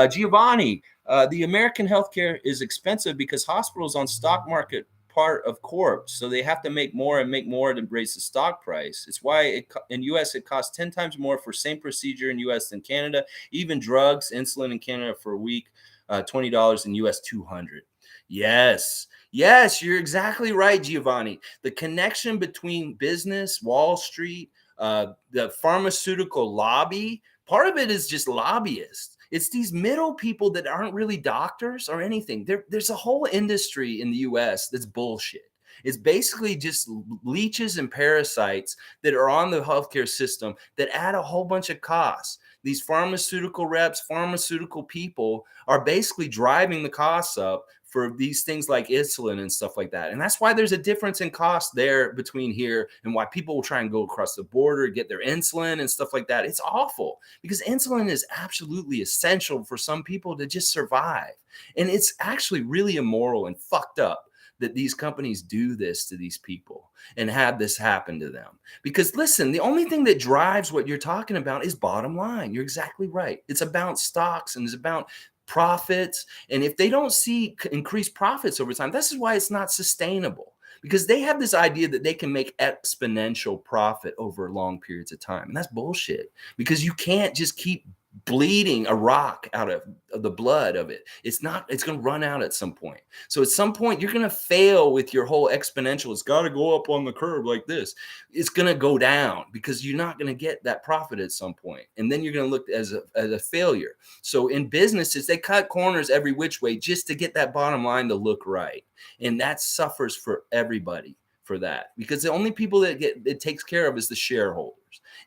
Giovanni, the American healthcare is expensive because hospitals on stock market part of corp, so they have to make more to raise the stock price. It's why in US it costs 10 times more for same procedure in US than Canada. Even drugs, insulin in Canada for a week, $20, in US $200. Yes, you're exactly right, Giovanni. The connection between business, Wall Street, the pharmaceutical lobby, part of it is just lobbyists. It's these middle people that aren't really doctors or anything. There's a whole industry in the US that's bullshit. It's basically just leeches and parasites that are on the healthcare system that add a whole bunch of costs. These pharmaceutical reps, pharmaceutical people are basically driving the costs up for these things like insulin and stuff like that. And that's why there's a difference in cost there between here and why people will try and go across the border, get their insulin and stuff like that. It's awful because insulin is absolutely essential for some people to just survive. And it's actually really immoral and fucked up that these companies do this to these people and have this happen to them. Because listen, the only thing that drives what you're talking about is bottom line. You're exactly right. It's about stocks and it's about profits. And if they don't see increased profits over time, this is why it's not sustainable, because they have this idea that they can make exponential profit over long periods of time. And that's bullshit, because you can't just keep bleeding a rock out of the blood of it. It's going to run out at some point. So at some point you're going to fail with your whole exponential. It's got to go up on the curve like this. It's going to go down because you're not going to get that profit at some point. And then you're going to look as a failure. So in businesses, they cut corners every which way just to get that bottom line to look right. And that suffers for everybody for that, because the only people that it takes care of is the shareholders.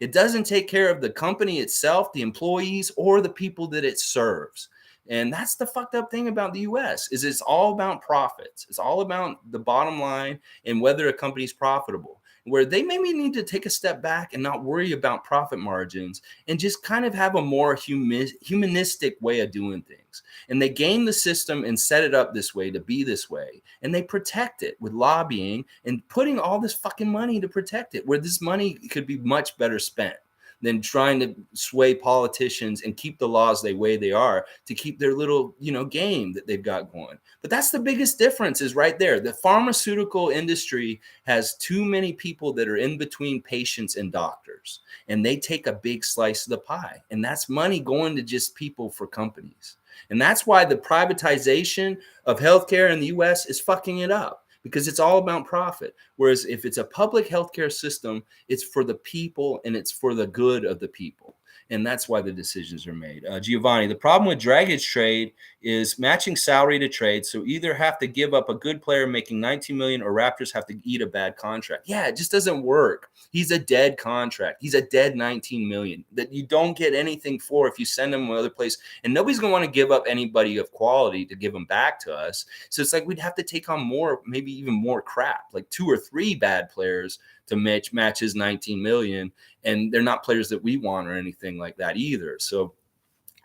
It doesn't take care of the company itself, the employees, or the people that it serves. And that's the fucked up thing about the US is it's all about profits. It's all about the bottom line and whether a company's profitable, where they maybe need to take a step back and not worry about profit margins and just kind of have a more humanistic way of doing things. And they game the system and set it up this way to be this way. And they protect it with lobbying and putting all this fucking money to protect it, where this money could be much better spent than trying to sway politicians and keep the laws the way they are to keep their little, game that they've got going. But that's the biggest difference is right there. The pharmaceutical industry has too many people that are in between patients and doctors, and they take a big slice of the pie. And that's money going to just people for companies. And that's why the privatization of healthcare in the US is fucking it up, because it's all about profit. Whereas if it's a public healthcare system, it's for the people and it's for the good of the people. And that's why the decisions are made. Giovanni, the problem with dragage trade is matching salary to trade. So either have to give up a good player making 19 million or Raptors have to eat a bad contract. Yeah, it just doesn't work. He's a dead contract. He's a dead 19 million that you don't get anything for if you send him another place. And nobody's going to want to give up anybody of quality to give him back to us. So it's like we'd have to take on more, maybe even more crap, like 2 or 3 bad players to match his 19 million. And they're not players that we want or anything like that either. So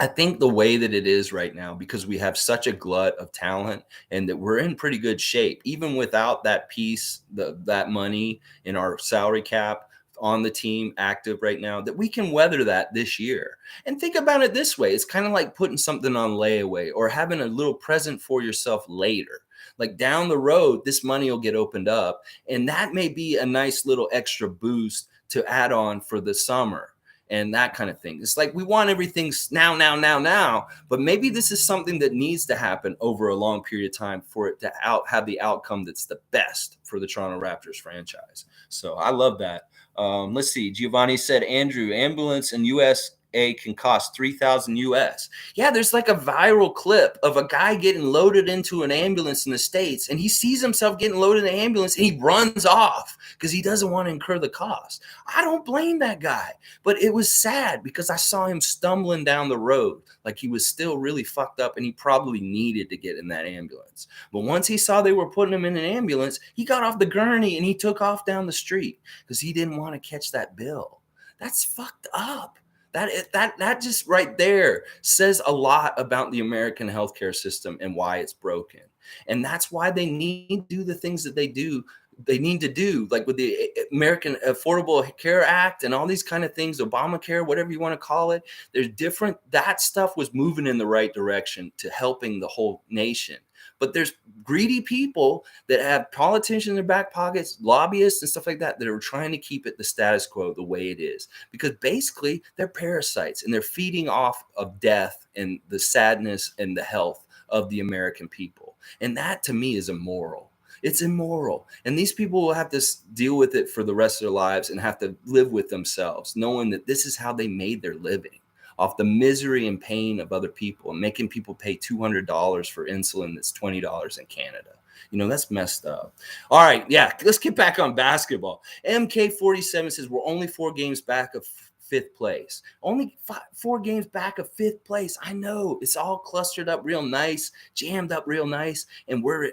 I think the way that it is right now, because we have such a glut of talent and that we're in pretty good shape, even without that piece, that money in our salary cap on the team active right now, that we can weather that this year. And think about it this way. It's kind of like putting something on layaway or having a little present for yourself later. Like down the road, this money will get opened up, and that may be a nice little extra boost to add on for the summer and that kind of thing. It's like we want everything now, but maybe this is something that needs to happen over a long period of time for it to have the outcome that's the best for the Toronto Raptors franchise. So I love that. Let's see. Giovanni said, Andrew, ambulance in USA can cost $3,000 US. Yeah, there's like a viral clip of a guy getting loaded into an ambulance in the States, and he sees himself getting loaded in an ambulance and he runs off because he doesn't want to incur the cost. I don't blame that guy, but it was sad because I saw him stumbling down the road like he was still really fucked up and he probably needed to get in that ambulance. But once he saw they were putting him in an ambulance, he got off the gurney and he took off down the street because he didn't want to catch that bill. That's fucked up. That just right there says a lot about the American healthcare system and why it's broken. And that's why they need to do the things that they do. They need to do, like with the American Affordable Care Act and all these kind of things, Obamacare, whatever you want to call it. There's different, that stuff was moving in the right direction to helping the whole nation. But there's greedy people that have politicians in their back pockets, lobbyists and stuff like that, that are trying to keep it the status quo the way it is. Because basically they're parasites and they're feeding off of death and the sadness and the health of the American people. And that to me is immoral. It's immoral. And these people will have to deal with it for the rest of their lives and have to live with themselves, knowing that this is how they made their living, off the misery and pain of other people and making people pay $200 for insulin that's $20 in Canada. You know, that's messed up. All right. Yeah. Let's get back on basketball. MK47 says we're only 4 games back of fifth place. Only 4 games back of fifth place. I know it's all clustered up real nice, jammed up real nice. And we're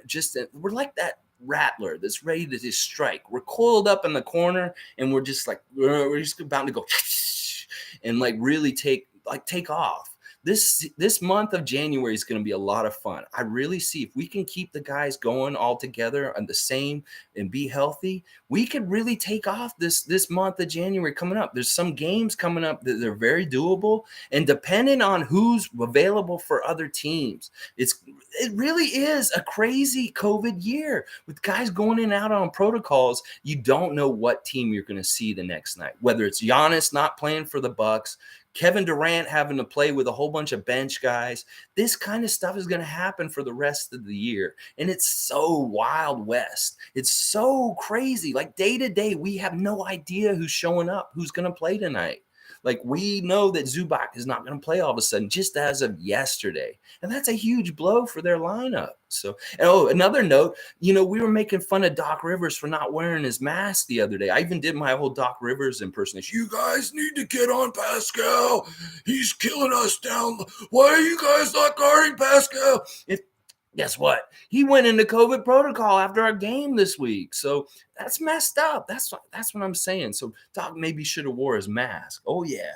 like that rattler that's ready to just strike. We're coiled up in the corner and we're just like, we're just about to go and like really take off. This month of January is going to be a lot of fun. I really see if we can keep the guys going all together and the same and be healthy, we could really take off this month of January coming up. There's some games coming up that they're very doable, and depending on who's available for other teams, it really is a crazy COVID year with guys going in and out on protocols. You don't know what team you're going to see the next night, whether it's Giannis not playing for the Bucks, Kevin Durant having to play with a whole bunch of bench guys. This kind of stuff is going to happen for the rest of the year. And it's so Wild West. It's so crazy. Like day to day, we have no idea who's showing up, who's going to play tonight. Like we know that Zubac is not going to play all of a sudden just as of yesterday. And that's a huge blow for their lineup. So, another note, we were making fun of Doc Rivers for not wearing his mask the other day. I even did my whole Doc Rivers impersonation. You guys need to get on Pascal. He's killing us down. Why are you guys not guarding Pascal? Guess what? He went into COVID protocol after our game this week. So that's messed up. That's what I'm saying. So Doc maybe should have wore his mask. Oh, yeah.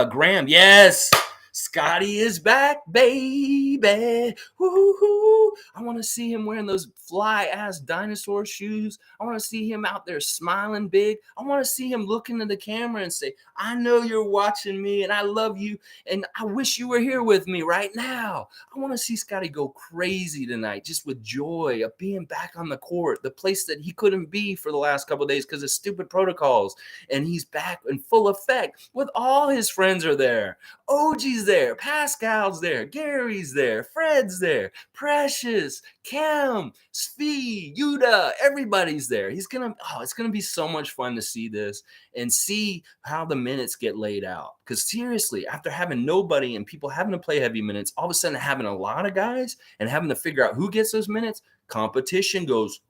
Graham, yes. Scotty is back, baby. Woo-hoo. I want to see him wearing those fly-ass dinosaur shoes. I want to see him out there smiling big. I want to see him look into the camera and say, I know you're watching me and I love you and I wish you were here with me right now. I want to see Scotty go crazy tonight just with joy of being back on the court, the place that he couldn't be for the last couple of days because of stupid protocols. And he's back in full effect with all his friends are there. OG's there, Pascal's there, Gary's there, Fred's there, Precious, Cam, Svi, Yuda, everybody's there. It's gonna be so much fun to see this and see how the minutes get laid out. Because seriously, after having nobody and people having to play heavy minutes, all of a sudden having a lot of guys and having to figure out who gets those minutes, competition goes.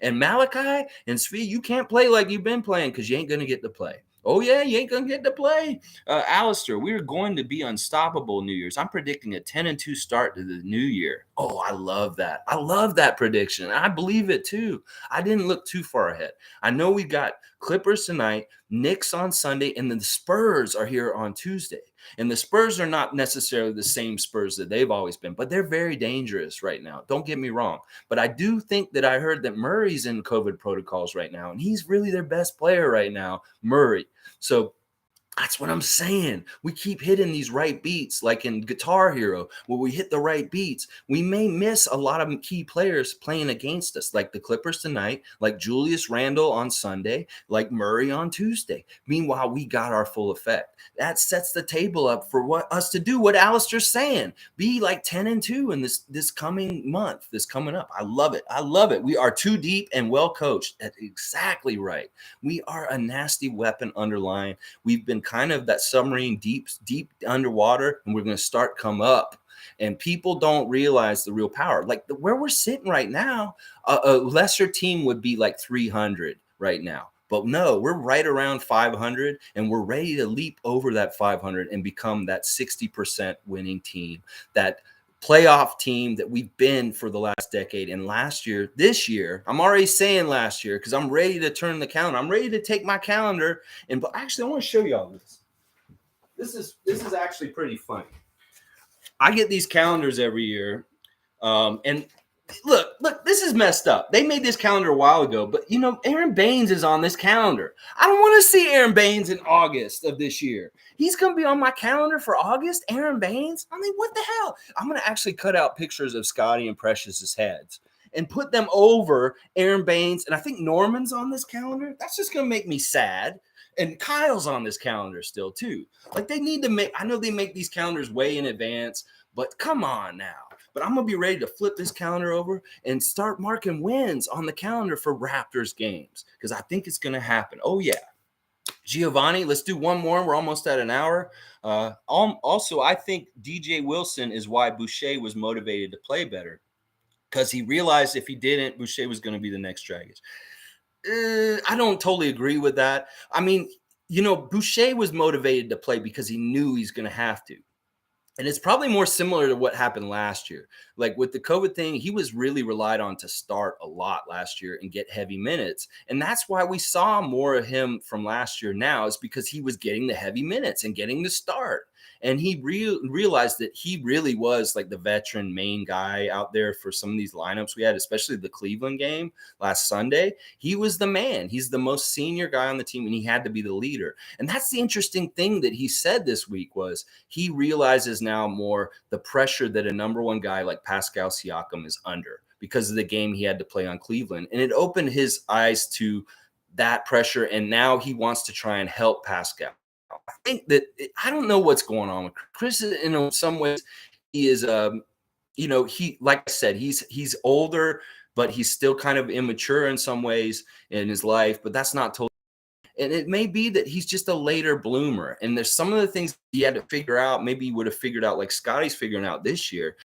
And Malachi and Svi, you can't play like you've been playing because you ain't gonna get to play. Oh yeah, you ain't gonna get to play. Alistair, we are going to be unstoppable New Year's. I'm predicting a 10-2 start to the new year. Oh, I love that. I love that prediction. I believe it too. I didn't look too far ahead. I know we got Clippers tonight, Knicks on Sunday, and then the Spurs are here on Tuesday. And the Spurs are not necessarily the same Spurs that they've always been, but they're very dangerous right now. Don't get me wrong. But I do think that I heard that Murray's in COVID protocols right now, and he's really their best player right now, Murray. So that's what I'm saying. We keep hitting these right beats, like in Guitar Hero, where we hit the right beats. We may miss a lot of key players playing against us, like the Clippers tonight, like Julius Randle on Sunday, like Murray on Tuesday. Meanwhile, we got our full effect. That sets the table up for us to do what Alistair's saying. Be like 10-2 in this coming month, this coming up. I love it. I love it. We are too deep and well coached. That's exactly right. We are a nasty weapon underlying. We've been kind of that submarine deep underwater, and we're going to start come up. And people don't realize the real power. Like where we're sitting right now, a lesser team would be like 300 right now. But no, we're right around 500, and we're ready to leap over that 500 and become that 60% winning team, that playoff team that we've been for the last decade. And this year, I'm already saying last year because I'm ready to turn the calendar. I'm ready to take my calendar but actually, I want to show you all this. This is actually pretty funny. I get these calendars every year, and look, this is messed up. They made this calendar a while ago, but Aaron Baines is on this calendar. I don't want to see Aaron Baines in August of this year. He's going to be on my calendar for August. Aaron Baines? I mean, what the hell? I'm going to actually cut out pictures of Scotty and Precious's heads and put them over Aaron Baines. And I think Norman's on this calendar. That's just going to make me sad. And Kyle's on this calendar still too. Like they need to make, I know they make these calendars way in advance, but come on now. But I'm going to be ready to flip this calendar over and start marking wins on the calendar for Raptors games because I think it's going to happen. Oh, yeah. Giovanni, let's do one more. We're almost at an hour. Also, I think DJ Wilson is why Boucher was motivated to play better because he realized if he didn't, Boucher was going to be the next Dragic. I don't totally agree with that. I mean, Boucher was motivated to play because he knew he's going to have to. And it's probably more similar to what happened last year. Like with the COVID thing, he was really relied on to start a lot last year and get heavy minutes. And that's why we saw more of him from last year now is because he was getting the heavy minutes and getting the start. And he realized that he really was like the veteran main guy out there for some of these lineups we had, especially the Cleveland game last Sunday. He was the man. He's the most senior guy on the team, and he had to be the leader. And that's the interesting thing that he said this week was he realizes now more the pressure that a number one guy like Pascal Siakam is under because of the game he had to play on Cleveland. And it opened his eyes to that pressure, and now he wants to try and help Pascal. I think that I don't know what's going on with Chris. In some ways, he is, he, like I said, he's older, but he's still kind of immature in some ways in his life. But that's not totally. And it may be that he's just a later bloomer. And there's some of the things he had to figure out. Maybe he would have figured out like Scotty's figuring out this year.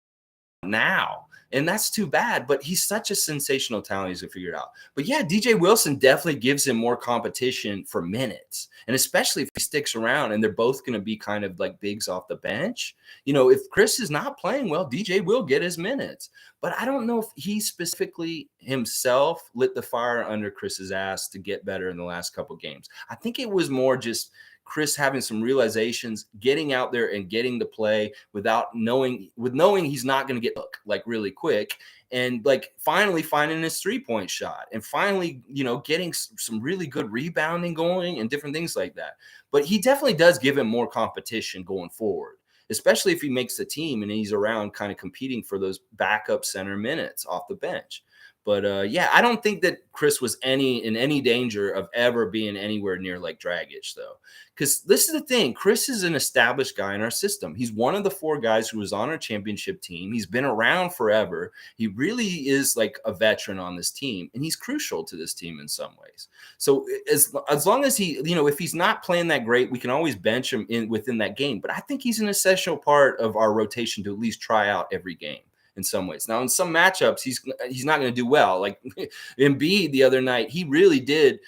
Now. And that's too bad, but he's such a sensational talent. He's going to figure it out. But yeah, DJ Wilson definitely gives him more competition for minutes. And especially if he sticks around and they're both going to be kind of like bigs off the bench. If Chris is not playing well, DJ will get his minutes. But I don't know if he specifically himself lit the fire under Chris's ass to get better in the last couple of games. I think it was more just Chris having some realizations, getting out there and getting to play knowing he's not going to get hooked like really quick, and like finally finding his 3-point shot and finally, getting some really good rebounding going and different things like that. But he definitely does give him more competition going forward, especially if he makes the team and he's around kind of competing for those backup center minutes off the bench. But yeah, I don't think that Chris was in any danger of ever being anywhere near like Dragic, though. Because this is the thing. Chris is an established guy in our system. He's one of the 4 guys who was on our championship team. He's been around forever. He really is like a veteran on this team, and he's crucial to this team in some ways. So as long as he, if he's not playing that great, we can always bench him within that game. But I think he's an essential part of our rotation to at least try out every game. In some ways. Now, in some matchups, he's not going to do well. Like Embiid the other night, he really did.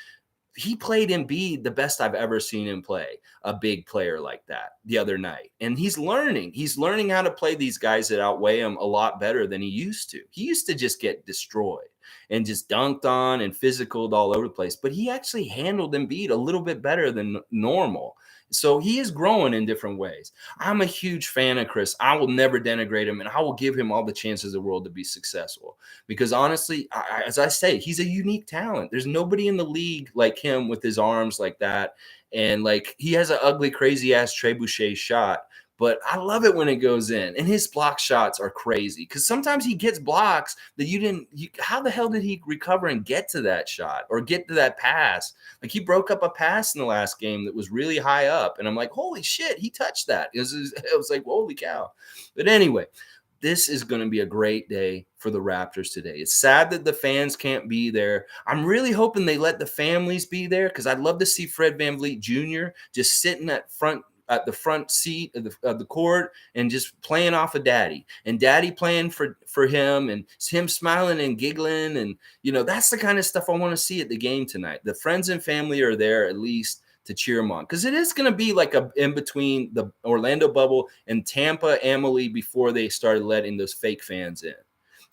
he played Embiid the best I've ever seen him play, a big player like that the other night. And he's learning. He's learning how to play these guys that outweigh him a lot better than he used to. He used to just get destroyed and just dunked on and physicaled all over the place. But he actually handled Embiid a little bit better than normal. So he is growing in different ways. I'm a huge fan of Chris. I will never denigrate him, and I will give him all the chances in the world to be successful. Because honestly, as I say, he's a unique talent. There's nobody in the league like him with his arms like that. And like he has an ugly, crazy ass trebuchet shot. But I love it when it goes in. And his block shots are crazy because sometimes he gets blocks that how the hell did he recover and get to that shot or get to that pass? Like he broke up a pass in the last game that was really high up. And I'm like, holy shit, he touched that. It was like, holy cow. But anyway, this is going to be a great day for the Raptors today. It's sad that the fans can't be there. I'm really hoping they let the families be there because I'd love to see Fred VanVleet Jr. just sitting at the front seat of the court and just playing off of daddy and daddy playing for him and him smiling and giggling. And, that's the kind of stuff I want to see at the game tonight. The friends and family are there at least to cheer him on because it is going to be like in between the Orlando bubble and Tampa Amalie before they started letting those fake fans in.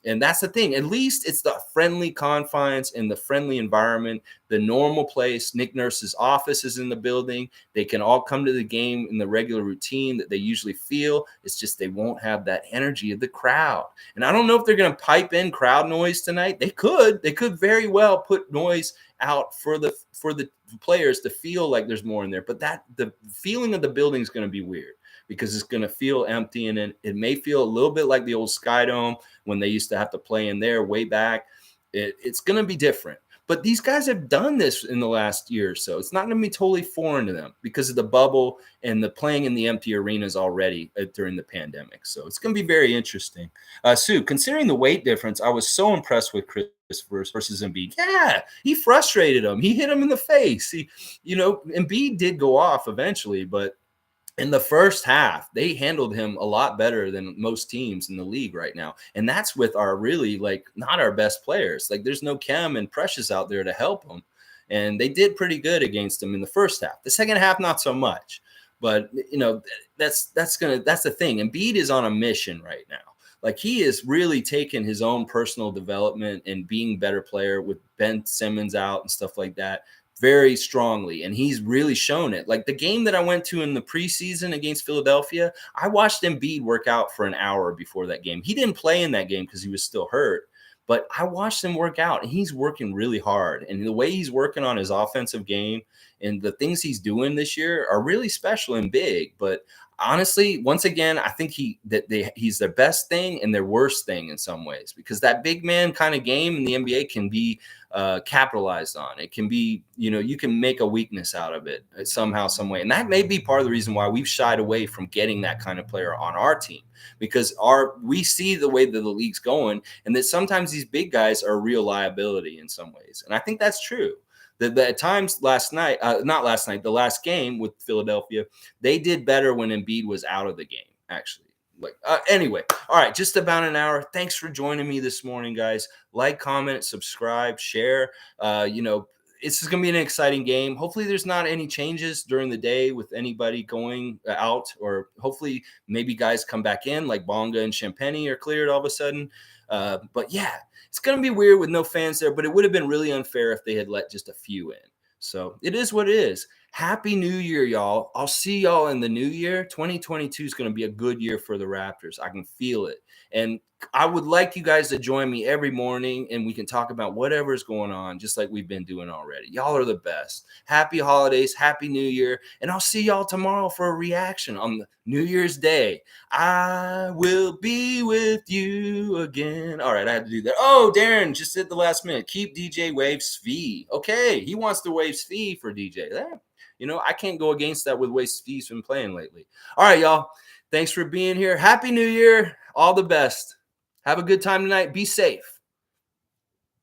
And that's the thing. At least it's the friendly confines and the friendly environment, the normal place. Nick Nurse's office is in the building. They can all come to the game in the regular routine that they usually feel. It's just they won't have that energy of the crowd. And I don't know if they're going to pipe in crowd noise tonight. They could. They could very well put noise out for the players to feel like there's more in there. But the feeling of the building is going to be weird because it's going to feel empty, and it may feel a little bit like the old Sky Dome when they used to have to play in there way back. It's going to be different. But these guys have done this in the last year or so. It's not going to be totally foreign to them because of the bubble and the playing in the empty arenas already during the pandemic. So it's going to be very interesting. Sue, considering the weight difference, I was so impressed with Chris versus Embiid. Yeah, he frustrated him. He hit him in the face. Embiid did go off eventually, but in the first half, they handled him a lot better than most teams in the league right now. And that's with our really not our best players. Like there's no Chem and Precious out there to help them. And they did pretty good against him in the first half. The second half, not so much. But that's the thing. Embiid is on a mission right now. Like he is really taking his own personal development and being a better player with Ben Simmons out and stuff like that very strongly. And he's really shown it. Like the game that I went to in the preseason against Philadelphia, I watched Embiid work out for an hour before that game. He didn't play in that game because he was still hurt, but I watched him work out and he's working really hard. And the way he's working on his offensive game and the things he's doing this year are really special and big. But honestly, once again, I think he's their best thing and their worst thing in some ways, because that big man kind of game in the NBA can be capitalized on. It can be, you can make a weakness out of it somehow, some way. And that may be part of the reason why we've shied away from getting that kind of player on our team, because we see the way that the league's going and that sometimes these big guys are a real liability in some ways. And I think that's true. That at times the last game with Philadelphia, they did better when Embiid was out of the game, actually. Anyway, all right, just about an hour. Thanks for joining me this morning, guys. Like, comment, subscribe, share. It's going to be an exciting game. Hopefully there's not any changes during the day with anybody going out, or hopefully maybe guys come back in like Bonga and Champagnie are cleared all of a sudden. But yeah, it's going to be weird with no fans there, but it would have been really unfair if they had let just a few in. So it is what it is. Happy New Year, y'all. I'll see y'all in the new year. 2022 is going to be a good year for the Raptors. I can feel it. And I would like you guys to join me every morning and we can talk about whatever is going on, just like we've been doing already. Y'all are the best. Happy holidays. Happy New Year. And I'll see y'all tomorrow for a reaction on the New Year's Day. I will be with you again. All right, I had to do that. Oh, Darren just at the last minute. Keep DJ Waves fee. Okay, he wants the Waves fee for DJ. I can't go against that with Waves fee's been playing lately. All right, y'all. Thanks for being here. Happy New Year. All the best. Have a good time tonight. Be safe.